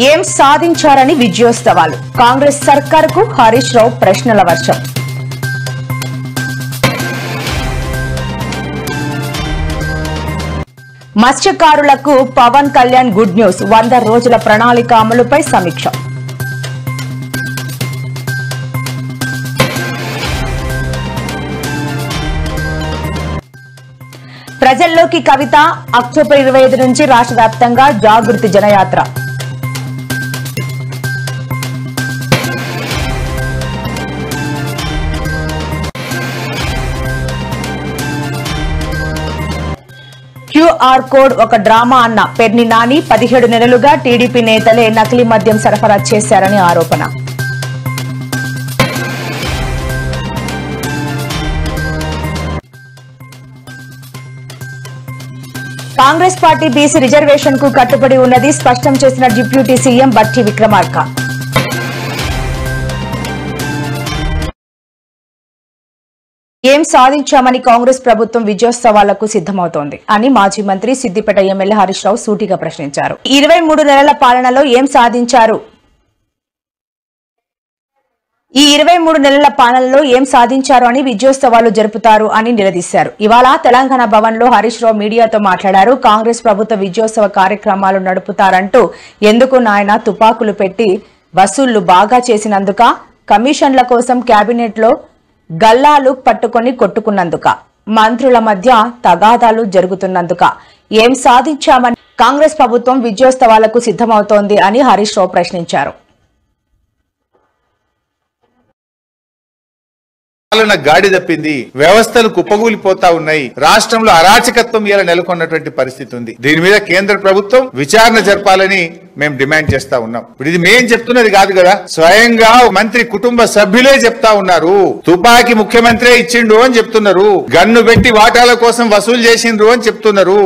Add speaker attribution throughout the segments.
Speaker 1: ఏం సాధించారని విజయోత్సవాలు కాంగ్రెస్ సర్కారుకు హరీష్ రావు ప్రశ్నల వర్షం. మత్స్యకారులకు పవన్ కళ్యాణ్ గుడ్ న్యూస్ 100 రోజుల ప్రణాళిక అమలుపై సమీక్ష. ప్రజల్లోకి కవిత అక్టోబర్ 25 నుంచి రాష్ట్ర వ్యాప్తంగా జాగృతి జనయాత్ర. క్యూఆర్ కోడ్ ఒక డ్రామా అన్న పెర్ని నాని 17 నెలలుగా టీడీపీ నేతలే నకిలీ మద్యం సరఫరా చేశారని ఆరోపణ. కాంగ్రెస్ పార్టీ బీసీ రిజర్వేషన్ కు కట్టుబడి ఉన్నది స్పష్టం చేసిన డిప్యూటీ సీఎం బట్టి విక్రమార్క. ఏం సాధించామని కాంగ్రెస్ ప్రభుత్వం విజయోత్సవాలకు సిద్దమవుతోంది అని మాజీ మంత్రి సిద్దిపేట ఎమ్మెల్యే హరీష్ రావు సూటిగా ప్రశ్నించారు. 23 నెలల పాలనలో ఏం సాధించారు? ఈ 23 నెలల పాలనలో ఏం సాధించారు అని విజయోత్సవాలు జరుపుతారు అని నిలదీశారు. ఇవాళ తెలంగాణ భవన్ లో హరీష్ రావు మీడియాతో మాట్లాడారు. కాంగ్రెస్ ప్రభుత్వ విజయోత్సవ కార్యక్రమాలు నడుపుతారంటూ ఎందుకు నాయన తుపాకులు పెట్టి వసూళ్లు బాగా చేసినందుక, కమిషన్ల కోసం కేబినెట్ లో గల్లాలు పట్టుకొని కొట్టుకున్నందుక, మంత్రుల మధ్య తగాదాలు జరుగుతున్నందుక ఏం సాధించామని కాంగ్రెస్ ప్రభుత్వం విజయోత్సవాలకు సిద్దమవుతోంది అని హరీష్ రావు ప్రశ్నించారు.
Speaker 2: పాలన గాడి తప్పింది, వ్యవస్థలు కుప్పగూలిపోతా ఉన్నాయి, రాష్ట్రంలో అరాచకత్వం ఇలా నెలకొన్నటువంటి పరిస్థితి ఉంది. దీని మీద కేంద్ర ప్రభుత్వం విచారణ జరపాలని మేము డిమాండ్ చేస్తా ఉన్నాం. ఇప్పుడు ఇది మేం చెప్తున్నది కాదు కదా, స్వయంగా మంత్రి కుటుంబ సభ్యులే చెప్తా ఉన్నారు. తుపాకీ ముఖ్యమంత్రి ఇచ్చిండు అని చెప్తున్నారు, గన్ను పెట్టి వాటాల కోసం వసూలు చేసిండ్రు అని చెప్తున్నారు,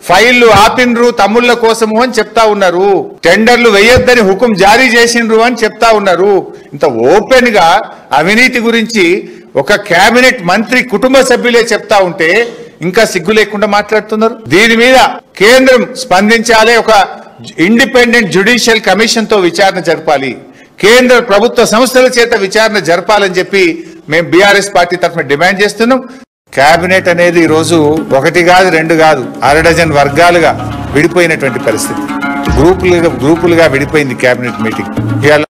Speaker 2: ఫైళ్లు ఆపిన్రు తమ్ముళ్ల కోసము అని చెప్తా ఉన్నారు, టెండర్లు వేయొద్దని హుకుం జారీ చేసిండ్రు అని చెప్తా ఉన్నారు. ఇంత ఓపెన్ గా అవినీతి గురించి ఒక కేబినెట్ మంత్రి కుటుంబ సభ్యులే చెప్తా ఉంటే ఇంకా సిగ్గు లేకుండా మాట్లాడుతున్నారు. దీని మీద కేంద్రం స్పందించాలి, ఒక ఇండిపెండెంట్ జ్యుడిషియల్ కమిషన్ తో విచారణ జరపాలి, కేంద్ర ప్రభుత్వ సంస్థల చేత విచారణ జరపాలని చెప్పి మేము బీఆర్ఎస్ పార్టీ తరఫున డిమాండ్ చేస్తున్నాం. కేబినెట్ అనేది ఈ రోజు 1 కాదు 2 కాదు 6 డజన్ వర్గాలుగా విడిపోయినటువంటి పరిస్థితి, గ్రూపులుగా విడిపోయింది కేబినెట్ మీటింగ్. ఇవాళ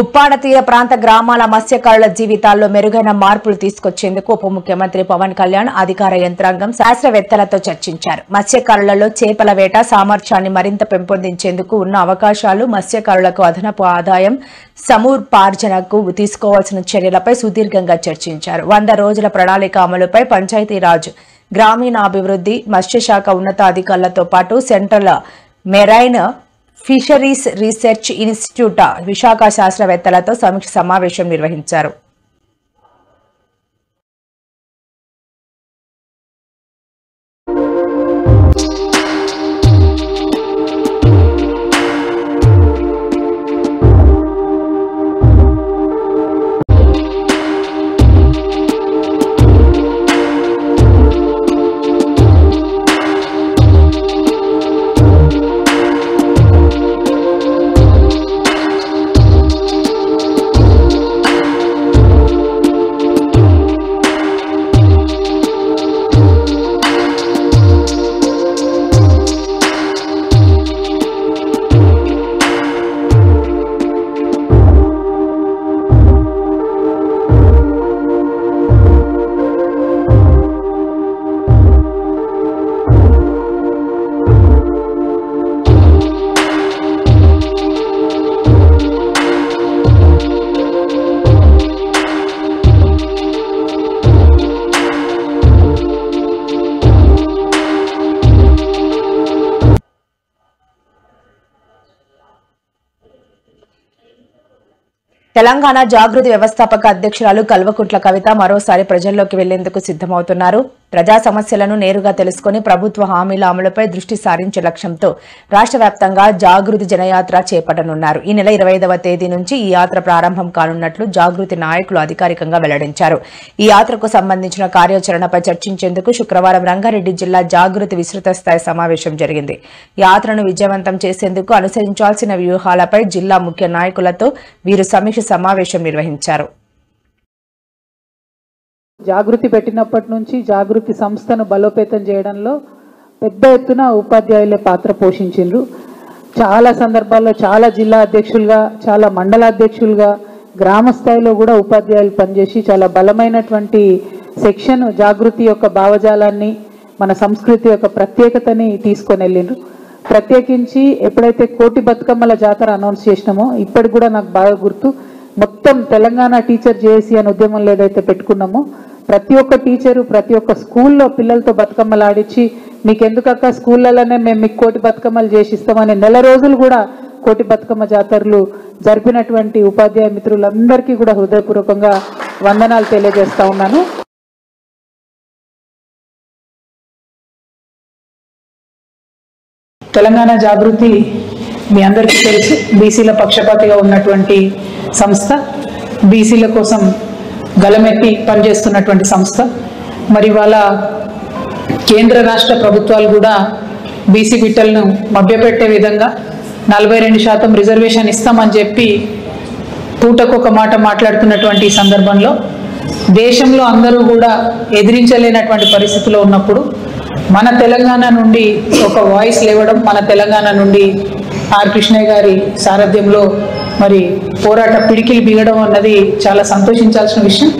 Speaker 1: ఉప్పాడ తీర ప్రాంత గ్రామాల మత్స్యకారుల జీవితాల్లో మెరుగైన మార్పులు తీసుకొచ్చేందుకు ఉప ముఖ్యమంత్రి పవన్ కళ్యాణ్ అధికార యంత్రాంగం శాస్త్రవేత్తలతో చర్చించారు. మత్స్యకారులలో చేపల వేట సామర్థ్యాన్ని మరింత పెంపొందించేందుకు ఉన్న అవకాశాలు, మత్స్యకారులకు అదనపు ఆదాయం సముపార్జనకు తీసుకోవాల్సిన చర్యలపై సుదీర్ఘంగా చర్చించారు. 100 రోజుల ప్రణాళిక అమలుపై పంచాయతీరాజ్, గ్రామీణాభివృద్ధి, మత్స్యశాఖ ఉన్నతాధికారులతో పాటు central marine fisheries research institute Visakha శాస్త్రవేత్తలతో సమీక్ష సమావేశం నిర్వహించారు. తెలంగాణ జాగృతి వ్యవస్థాపక అధ్యక్షురాలు కల్వకుంట్ల కవిత మరోసారి ప్రజల్లోకి వెళ్లేందుకు సిద్దమవుతున్నారు. ప్రజా సమస్యలను నేరుగా తెలుసుకుని ప్రభుత్వ హామీల అమలుపై దృష్టి సారించే లక్ష్యంతో రాష్ట్ర వ్యాప్తంగా జాగృతి జనయాత్ర చేపట్టనున్నారు. ఈ నెల 25వ తేదీ నుంచి ఈ యాత్ర ప్రారంభం కానున్నట్లు జాగృతి నాయకులు అధికారికంగా వెల్లడించారు. ఈ యాత్రకు సంబంధించిన కార్యాచరణపై చర్చించేందుకు శుక్రవారం రంగారెడ్డి జిల్లా జాగృతి విస్తృత స్థాయి సమావేశం జరిగింది. యాత్రను విజయవంతం చేసేందుకు అనుసరించాల్సిన వ్యూహాలపై జిల్లా ముఖ్య నాయకులతో వీరు సమీక్ష సమావేశం నిర్వహించారు.
Speaker 3: జాగృతి పెట్టినప్పటి నుంచి జాగృతి సంస్థను బలోపేతం చేయడంలో పెద్ద ఎత్తున ఉపాధ్యాయులే పాత్ర పోషించిండ్రు. చాలా సందర్భాల్లో చాలా జిల్లా అధ్యక్షులుగా, చాలా మండల అధ్యక్షులుగా, గ్రామ స్థాయిలో కూడా ఉపాధ్యాయులు పనిచేసి చాలా బలమైనటువంటి సెక్షన్ జాగృతి యొక్క భావజాలాన్ని, మన సంస్కృతి యొక్క ప్రత్యేకతని తీసుకొని వెళ్ళిండ్రు. ప్రత్యేకించి ఎప్పుడైతే కోటి బతుకమ్మల జాతర అనౌన్స్ చేసినామో ఇప్పటికి కూడా నాకు బాగా గుర్తు, మొత్తం తెలంగాణ టీచర్ జేఏసీ అనే ఉద్యమంలో ఏదైతే పెట్టుకున్నామో ప్రతి ఒక్క టీచరు ప్రతి ఒక్క స్కూల్లో పిల్లలతో బతుకమ్మలు ఆడించి మీకు ఎందుకక్క స్కూళ్ళలోనే మేము మీకు కోటి బతుకమ్మలు చేసిస్తామని నెల రోజులు కూడా కోటి బతుకమ్మ జాతరలు జరిపినటువంటి ఉపాధ్యాయ మిత్రులందరికీ కూడా హృదయపూర్వకంగా వందనాలు తెలియజేస్తా ఉన్నాను. తెలంగాణ జాగృతి మీ అందరికీ తెలుసు, బీసీల పక్షపాతిగా ఉన్నటువంటి సంస్థ, బీసీల కోసం గలమెత్తి పనిచేస్తున్నటువంటి సంస్థ. మరి వాళ్ళ కేంద్ర రాష్ట్ర ప్రభుత్వాలు కూడా బీసీ బిడ్డలను మభ్యపెట్టే విధంగా 42% రిజర్వేషన్ ఇస్తామని చెప్పి పూటకు ఒక మాట మాట్లాడుతున్నటువంటి సందర్భంలో దేశంలో అందరూ కూడా ఎదిరించలేనటువంటి పరిస్థితిలో ఉన్నప్పుడు మన తెలంగాణ నుండి ఒక వాయిస్ లేవడం, మన తెలంగాణ నుండి ఆర్ కృష్ణయ్య గారి సారథ్యంలో మరి పోరాట పిడికిలు బిగడం అన్నది చాలా సంతోషించాల్సిన విషయం.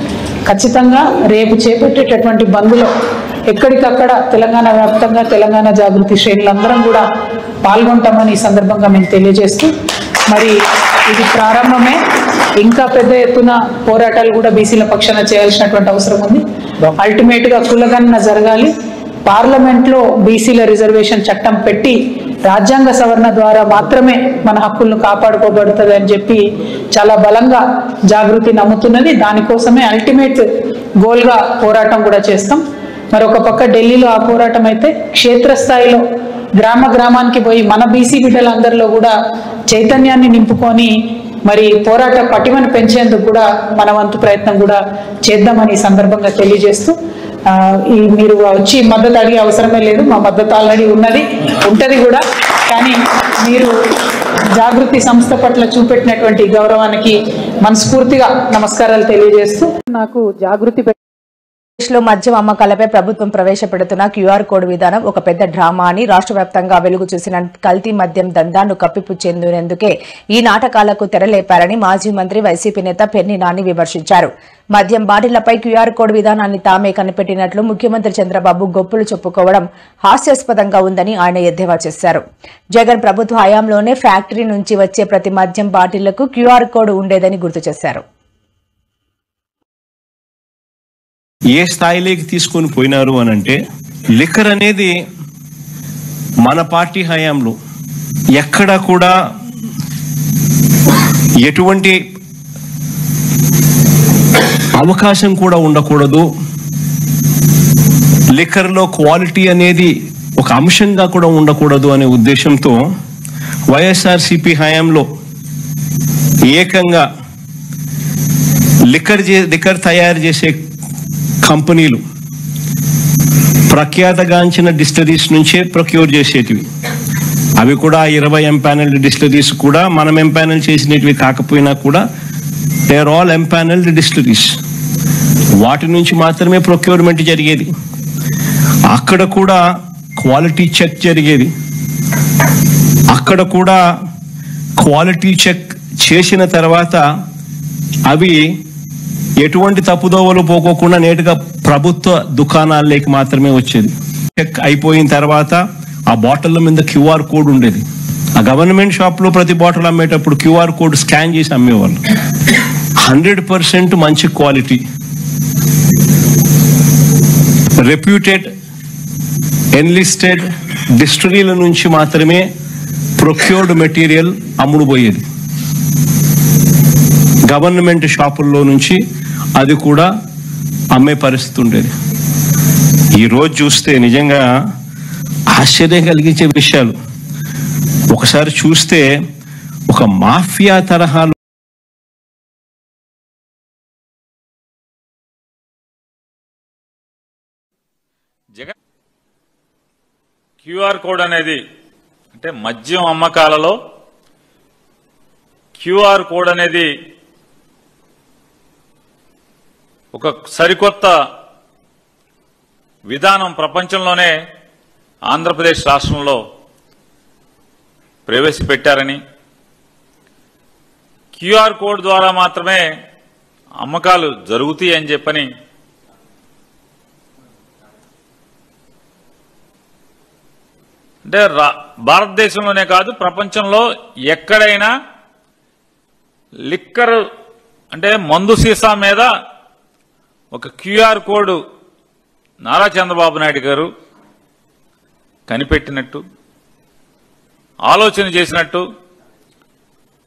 Speaker 3: ఖచ్చితంగా రేపు చేపట్టేటటువంటి బంద్లో ఎక్కడికక్కడ తెలంగాణ వ్యాప్తంగా తెలంగాణ జాగృతి శ్రేణులందరం కూడా పాల్గొంటామని ఈ సందర్భంగా మేము తెలియజేస్తూ, మరి ఇది ప్రారంభమే, ఇంకా పెద్ద ఎత్తున పోరాటాలు కూడా బీసీల పక్షాన చేయాల్సినటువంటి అవసరం ఉంది. అల్టిమేట్గా కులగణన జరగాలి. పార్లమెంట్లో బీసీల రిజర్వేషన్ చట్టం పెట్టి రాజ్యాంగ సవరణ ద్వారా మాత్రమే మన హక్కులను కాపాడుకోబడుతుంది అని చెప్పి చాలా బలంగా జాగృతి నమ్ముతున్నది. దానికోసమే అల్టిమేట్ గోల్గా పోరాటం కూడా చేస్తాం. మరొక పక్క ఢిల్లీలో ఆ పోరాటం అయితే, క్షేత్రస్థాయిలో గ్రామ గ్రామానికి పోయి మన బీసీ బిడ్డలందరిలో కూడా చైతన్యాన్ని నింపుకొని మరి పోరాట పటిమను పెంచేందుకు కూడా మన వంతు ప్రయత్నం కూడా చేద్దామని ఈ సందర్భంగా తెలియజేస్తూ, మీరు వచ్చి మద్దతు అడిగే అవసరమే లేదు, మా మద్దతు ఆల్రెడీ ఉన్నది, ఉంటది కూడా. కానీ మీరు జాగృతి సంస్థ పట్ల చూపెట్టినటువంటి గౌరవానికి మనస్ఫూర్తిగా నమస్కారాలు తెలియజేస్తూ, నాకు జాగృతి
Speaker 1: దేశంలో మద్యం అమ్మకాలపై ప్రభుత్వం ప్రవేశపెడుతున్న క్యూఆర్ కోడ్ విధానం ఒక పెద్ద డ్రామా అని రాష్ట్ర వ్యాప్తంగా వెలుగు చూసిన కల్తీ మద్యం దందాను కప్పిపుచ్చేందుకే ఈ నాటకాలకు తెరలేపారని మాజీ మంత్రి వైసీపీ నేత పెర్ని నాని విమర్శించారు. మద్యం బాటిళ్లపై క్యూఆర్ కోడ్ విధానాన్ని తామే కనిపెట్టినట్లు ముఖ్యమంత్రి చంద్రబాబు గొప్పలు చెప్పుకోవడం హాస్యాస్పదంగా ఉందని ఆయన ఎద్దేవా చేశారు. జగన్ ప్రభుత్వ హయాంలోనే ఫ్యాక్టరీ నుంచి వచ్చే ప్రతి మద్యం బాటిళ్లకు క్యూఆర్ కోడ్ ఉండేదని గుర్తు చేశారు.
Speaker 4: ఏ స్థాయిలోకి తీసుకొని పోయినారు అని అంటే, లిక్కర్ అనేది మన పార్టీ హయాంలో ఎక్కడ కూడా ఎటువంటి అవకాశం కూడా ఉండకూడదు, లిక్కర్లో క్వాలిటీ అనేది ఒక అంశంగా కూడా ఉండకూడదు అనే ఉద్దేశంతో వైఎస్ఆర్సీపీ హయాంలో ఏకంగా లిక్కర్ తయారు చేసే కంపెనీలు ప్రఖ్యాతగాంచిన డిస్టిలరీస్ నుంచే ప్రొక్యూర్ చేసేటివి. అవి కూడా 20 ఎంపానల్డ్ డిస్టిలరీస్ కూడా మనం ఎంపానల్ చేసినవి కాకపోయినా కూడా they are all empanelled distilleries. వాటి నుంచి మాత్రమే ప్రొక్యూర్మెంట్ జరిగేది. అక్కడ కూడా క్వాలిటీ చెక్ జరిగేది. అక్కడ కూడా క్వాలిటీ చెక్ చేసిన తర్వాత అవి ఎటువంటి తప్పుదోవలు పోకోకుండా నేటుగా ప్రభుత్వ దుకాణాల్లోకి మాత్రమే వచ్చేది. చెక్ అయిపోయిన తర్వాత ఆ బాటిల్ మీద క్యూఆర్ కోడ్ ఉండేది. ఆ గవర్నమెంట్ షాప్ లో ప్రతి బాటిల్ అమ్మేటప్పుడు క్యూఆర్ కోడ్ స్కాన్ చేసి అమ్మేవాళ్ళు. 100% మంచి క్వాలిటీ, రెప్యూటెడ్ ఎన్లిస్టెడ్ డిస్టిలరీల నుంచి మాత్రమే ప్రొక్యూర్డ్ మెటీరియల్ అమ్ముడుపోయేది. గవర్నమెంట్ షాపుల్లో నుంచి అది కూడా అమ్మే పరిస్థితి ఉండేది. ఈరోజు చూస్తే నిజంగా ఆశ్చర్యం కలిగించే విషయాలు. ఒకసారి చూస్తే ఒక మాఫియా తరహాలో
Speaker 5: జగన్ క్యూఆర్ కోడ్ అనేది అంటే మద్యం అమ్మకాలలో క్యూఆర్ కోడ్ అనేది ఒక సరికొత్త విధానం ప్రపంచంలోనే ఆంధ్రప్రదేశ్ రాష్ట్రంలో ప్రవేశపెట్టారని, క్యూఆర్ కోడ్ ద్వారా మాత్రమే అమ్మకాలు జరుగుతాయి అని చెప్పని అంటే భారతదేశంలోనే కాదు ప్రపంచంలో ఎక్కడైనా లిక్కర్ అంటే మందు సీసా మీద ఒక క్యూఆర్ కోడ్ నారా చంద్రబాబు నాయుడు గారు కనిపెట్టినట్టు ఆలోచన చేసినట్టు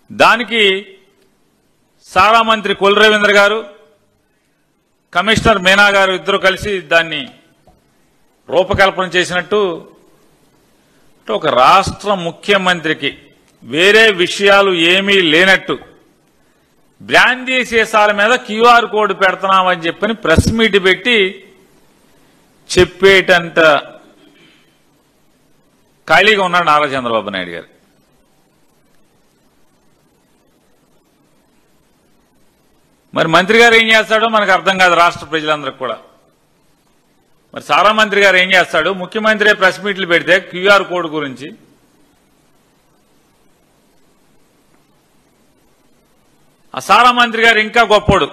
Speaker 5: దానికి సారా మంత్రి కొల్లు రవీంద్ర గారు కమిషనర్ మీనా గారు ఇద్దరు కలిసి దాన్ని రూపకల్పన చేసినట్టు ఒక రాష్ట్ర ముఖ్యమంత్రికి వేరే విషయాలు ఏమీ లేనట్టు బ్రాందీ సీసాల మీద క్యూఆర్ కోడ్ పెడుతున్నామని చెప్పని ప్రెస్ మీట్ పెట్టి చెప్పేటంత ఖాళీగా ఉన్నాడు నారా చంద్రబాబు నాయుడు గారు. మరి మంత్రి గారు ఏం చేస్తాడో మనకు అర్థం కాదు రాష్ట్ర ప్రజలందరికీ కూడా. మరి సారా మంత్రి గారు ఏం చేస్తాడు? ముఖ్యమంత్రి ప్రెస్ మీట్లు పెడితే క్యూఆర్ కోడ్ గురించి ఆ సారా మంత్రి గారు ఇంకా గొప్పోడు,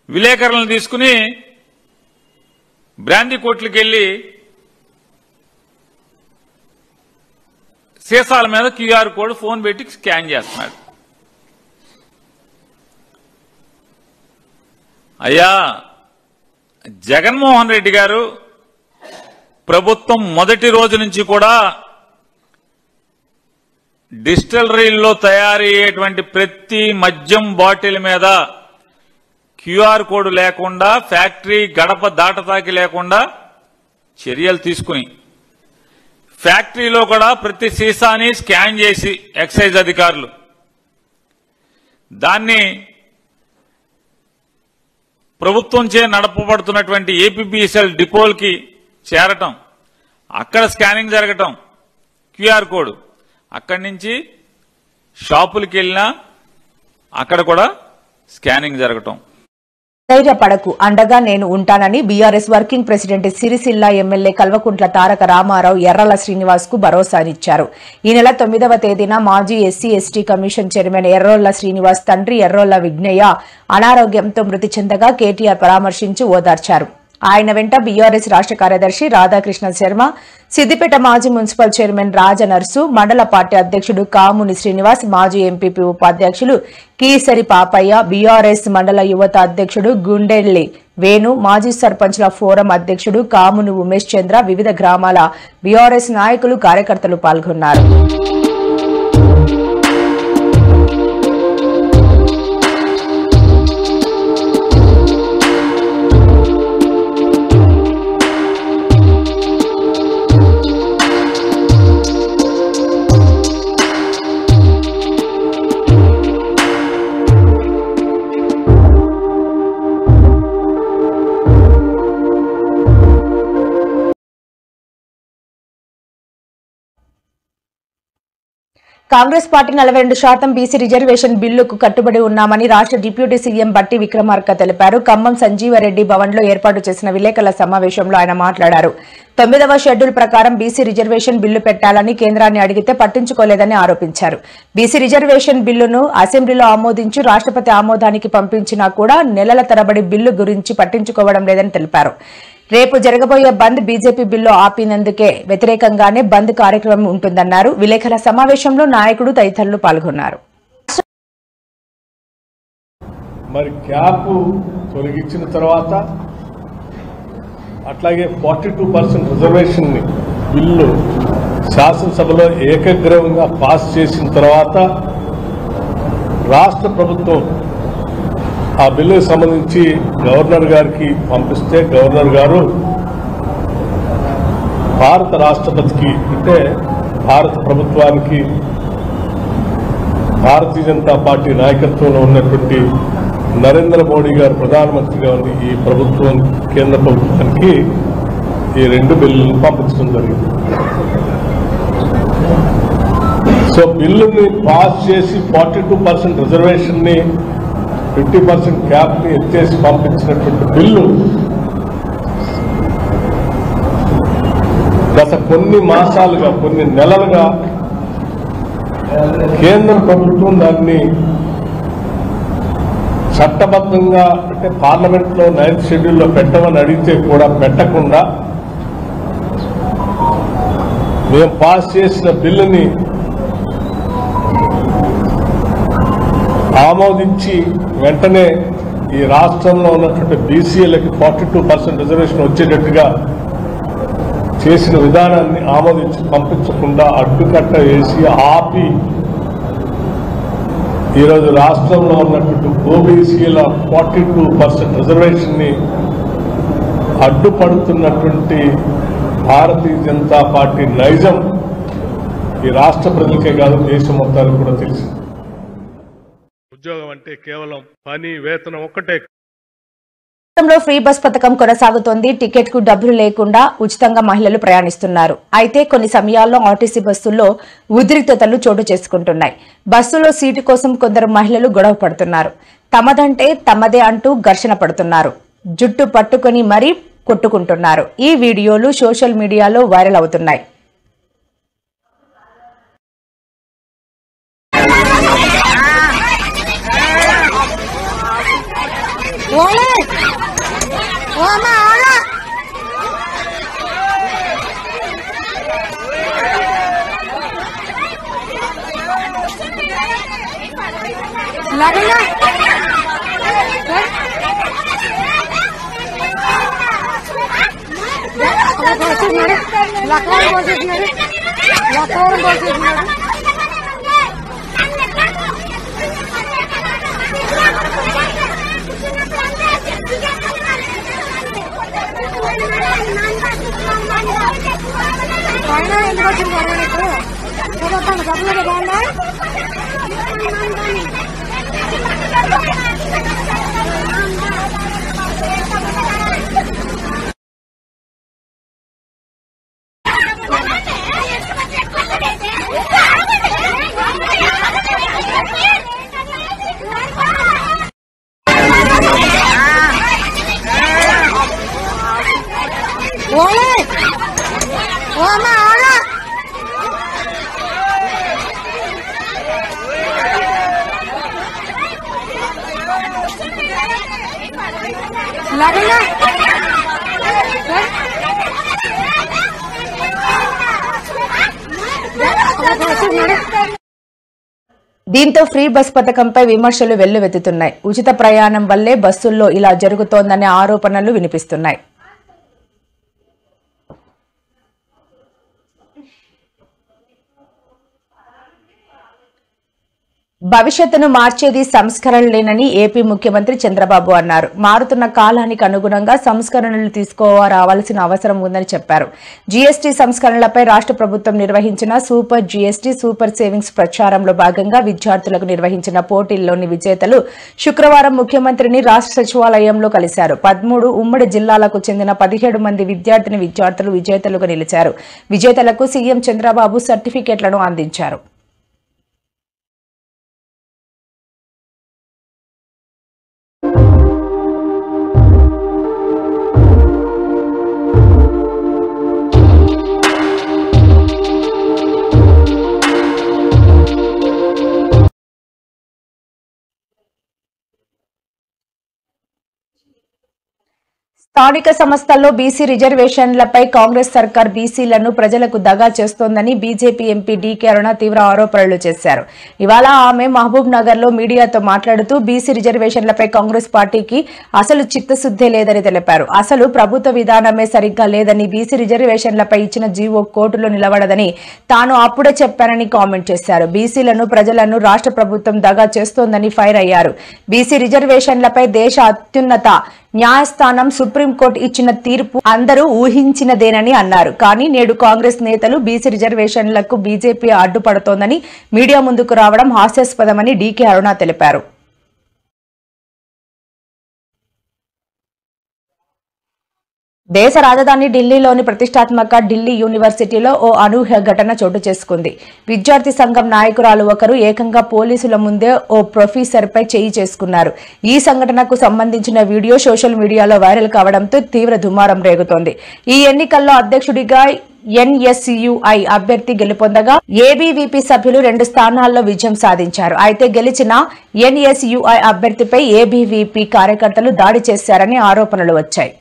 Speaker 5: విలేకరులను తీసుకుని బ్రాందీ కోట్లకి వెళ్లి సీసాల మీద క్యూఆర్ కోడ్ ఫోన్ పెట్టి స్కాన్ చేస్తున్నాడు. అయ్యా, జగన్మోహన్ రెడ్డి గారు ప్రభుత్వం మొదటి రోజు నుంచి కూడా డిస్టిలరీల్లో తయారయ్యేటువంటి ప్రతి మద్యం బాటిల్ మీద క్యూఆర్ కోడ్ లేకుండా, ఫ్యాక్టరీ గడప దాటతాకి లేకుండా చర్యలు తీసుకుని ఫ్యాక్టరీలో కూడా ప్రతి సీసాని స్కాన్ చేసి ఎక్సైజ్ అధికారులు దాన్ని ప్రభుత్వంచే నడపబడుతున్నటువంటి ఏపీబీఎస్ఎల్ డిపోల్కి చేరటం, అక్కడ స్కానింగ్ జరగటం, క్యూఆర్ కోడ్ అక్కడి నుంచి షాపులకి వెళ్ళినా అక్కడ కూడా స్కానింగ్ జరగటం.
Speaker 1: ధైర్యపడకు, అండగా నేను ఉంటానని BRS working president Sircilla MLA Kalvakuntla Taraka Ramarao Errala Srinivas కు భరోసానిచ్చారు. ఈ నెల 9వ తేదీన మాజీ SC ST commission chairman Errolla Srinivas తండ్రి ఎర్రోళ్ల విఘ్నయ్య అనారోగ్యంతో మృతి చెందగా కేటీఆర్ పరామర్శించి ఓదార్చారు. ఆయన వెంట బీఆర్ఎస్ రాష్ట్ర కార్యదర్శి రాధాకృష్ణ శర్మ, సిద్దిపేట మాజీ మున్సిపల్ చైర్మన్ రాజనర్సు, మండల పార్టీ అధ్యక్షుడు కాముని శ్రీనివాస్, మాజీ ఎంపీపీ ఉపాధ్యక్షులు కీసరి పాపయ్య, బీఆర్ఎస్ మండల యువత అధ్యక్షుడు గుండెల్లి వేణు, మాజీ సర్పంచ్ల ఫోరం అధ్యక్షుడు కాముని ఉమేష్ చంద్ర, వివిధ గ్రామాల బీఆర్ఎస్ నాయకులు, కార్యకర్తలు పాల్గొన్నారు. కాంగ్రెస్ పార్టీ 42% బీసీ రిజర్వేషన్ బిల్లుకు కట్టుబడి ఉన్నామని రాష్ట్ర డిప్యూటీ సీఎం బట్టి విక్రమార్క తెలిపారు. ఖమ్మం సంజీవరెడ్డి భవన్ లో ఏర్పాటు చేసిన విలేకరుల సమావేశంలో ఆయన మాట్లాడారు. 9వ షెడ్యూల్ ప్రకారం బీసీ రిజర్వేషన్ బిల్లు పెట్టాలని కేంద్రాన్ని అడిగితే పట్టించుకోలేదని ఆరోపించారు. బీసీ రిజర్వేషన్ బిల్లును అసెంబ్లీలో ఆమోదించి రాష్ట్రపతి ఆమోదానికి పంపించినా కూడా నెలల తరబడి బిల్లు గురించి పట్టించుకోవడం లేదని తెలిపారు. రేపు జరగబోయే బంద్ బీజేపీ బిల్లు ఆపినందుకే వ్యతిరేకంగానే బంద్ కార్యక్రమం ఉంటుందన్నారు. విలేకరుల సమావేశంలో నాయకుడు తదితరులు పాల్గొన్నారు.
Speaker 6: మరి క్యాప్ తొలగించిన తర్వాత అట్లాగే 42% రిజర్వేషన్ బిల్లు శాసనసభలో ఏకగ్రీవంగా పాస్ చేసిన తర్వాత రాష్ట్ర ప్రభుత్వం ఆ బిల్లుకు సంబంధించి గవర్నర్ గారికి పంపిస్తే గవర్నర్ గారు భారత రాష్ట్రపతికి అంటే భారత ప్రభుత్వానికి భారతీయ జనతా పార్టీ నాయకత్వంలో ఉన్నటువంటి నరేంద్ర మోడీ గారు ప్రధానమంత్రిగా ఉన్న ఈ ప్రభుత్వం కేంద్ర ప్రభుత్వానికి ఈ 2 బిల్లులను పంపించడం జరిగింది. సో బిల్లుని పాస్ చేసి 42% రిజర్వేషన్ని 50% క్యాప్ని ఎత్తేసి పంపించినటువంటి బిల్లు గత కొన్ని మాసాలుగా కొన్ని నెలలుగా కేంద్ర ప్రభుత్వం దాన్ని చట్టబద్ధంగా అంటే పార్లమెంట్లో 9th షెడ్యూల్లో పెట్టమని అడిగితే కూడా పెట్టకుండా మేము పాస్ చేసిన బిల్లుని ఆమోదించి వెంటనే ఈ రాష్ట్రంలో ఉన్నటువంటి బీసీలకి 42% రిజర్వేషన్ వచ్చేటట్టుగా చేసిన విధానాన్ని ఆమోదించి పంపించకుండా అడ్డుకట్ట వేసి ఆపి ఈరోజు రాష్ట్రంలో ఉన్నటువంటి ఓబీసీల 42% రిజర్వేషన్ని అడ్డుపడుతున్నటువంటి భారతీయ జనతా పార్టీ నైజం ఈ రాష్ట్ర ప్రజలకే కాదు దేశం మొత్తానికి కూడా తెలిసింది. ఉద్యోగం అంటే కేవలం పని వేతనం ఒక్కటే.
Speaker 1: రాష్ట్రంలో ఫ్రీ బస్ పథకం కొనసాగుతోంది. టికెట్ కు డబ్బులు లేకుండా ఉచితంగా మహిళలు ప్రయాణిస్తున్నారు. అయితే కొన్ని సమయాల్లో ఆర్టీసీ బస్సుల్లో ఉద్రిక్తతలు చోటు చేసుకుంటున్నాయి. బస్సులో సీటు కోసం కొందరు మహిళలు గొడవ పడుతున్నారు. తమదంటే తమదే అంటూ ఘర్షణ పడుతున్నారు. జుట్టు పట్టుకుని మరీ కొట్టుకుంటున్నారు. ఈ వీడియోలు సోషల్ మీడియాలో వైరల్ అవుతున్నాయి. దీంతో ఫ్రీ బస్ పథకంపై విమర్శలు వెల్లువెత్తుతున్నాయి. ఉచిత ప్రయాణం వల్లే బస్సుల్లో ఇలా జరుగుతోందనే ఆరోపణలు వినిపిస్తున్నాయి. భవిష్యత్తును మార్చేది సంస్కరణలేనని ఏపీ ముఖ్యమంత్రి చంద్రబాబు అన్నారు. మారుతున్న కాలానికి అనుగుణంగా సంస్కరణలు తీసుకురావాల్సిన అవసరం ఉందని చెప్పారు. జీఎస్టీ సంస్కరణలపై రాష్ట్ర ప్రభుత్వం నిర్వహించిన సూపర్ జీఎస్టీ సూపర్ సేవింగ్స్ ప్రచారంలో భాగంగా విద్యార్థులకు నిర్వహించిన పోటీల్లోని విజేతలు శుక్రవారం ముఖ్యమంత్రిని రాష్ట్ర సచివాలయంలో కలిశారు. 13 ఉమ్మడి జిల్లాలకు చెందిన 17 మంది విద్యార్థులు విజేతలుగా నిలిచారు. విజేతలకు సీఎం చంద్రబాబు సర్టిఫికెట్లను అందించారు. స్థానిక సంస్థల్లో బీసీ రిజర్వేషన్లపై కాంగ్రెస్ సర్కార్ బీసీలను ప్రజలకు దగా చేస్తోందని బీజేపీ ఎంపీ డీకే అరుణ తీవ్ర ఆరోపణలు చేశారు. ఇవాళ ఆమె మహబూబ్ నగర్ లో మీడియాతో మాట్లాడుతూ బీసీ రిజర్వేషన్లపై కాంగ్రెస్ పార్టీకి అసలు చిత్తశుద్ధే లేదని తెలిపారు. అసలు ప్రభుత్వ విధానమే సరిగ్గా లేదని, బీసీ రిజర్వేషన్లపై ఇచ్చిన జీవో కోర్టులో నిలబడదని తాను అప్పుడే చెప్పానని కామెంట్ చేశారు. బీసీలను ప్రజలను రాష్ట్ర ప్రభుత్వం దగా చేస్తోందని ఫైర్ అయ్యారు. బీసీ రిజర్వేషన్లపై దేశ అత్యున్నత న్యాయస్థానం సుప్రీంకోర్టు ఇచ్చిన తీర్పు అందరూ ఊహించినదేనని అన్నారు. కానీ నేడు కాంగ్రెస్ నేతలు బీసీ రిజర్వేషన్లకు బీజేపీ అడ్డుపడుతోందని మీడియా ముందుకు రావడం హాస్యాస్పదమని డీకే అరుణ తెలిపారు. దేశ రాజధాని ఢిల్లీలోని ప్రతిష్టాత్మక ఢిల్లీ యూనివర్సిటీలో ఓ అనూహ్య ఘటన చోటు చేసుకుంది. విద్యార్థి సంఘం నాయకురాలు ఒకరు ఏకంగా పోలీసుల ముందే ఓ ప్రొఫెసర్పై చేయి చేసుకున్నారు. ఈ సంఘటనకు సంబంధించిన వీడియో సోషల్ మీడియాలో వైరల్ కావడంతో తీవ్ర దుమారం రేగుతోంది. ఈ ఎన్నికల్లో అధ్యక్షుడిగా ఎన్ఎస్యుఐ అభ్యర్థి గెలుపొందగా ఏబీవీపీ సభ్యులు 2 స్థానాల్లో విజయం సాధించారు. అయితే గెలిచిన ఎన్ఎస్యుఐ అభ్యర్థిపై ఏబీవీపీ కార్యకర్తలు దాడి చేశారని ఆరోపణలు వచ్చాయి.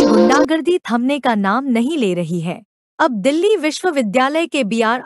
Speaker 7: गुंडागर्दी थमने का नाम नहीं ले रही है. अब दिल्ली विश्वविद्यालय के बीआर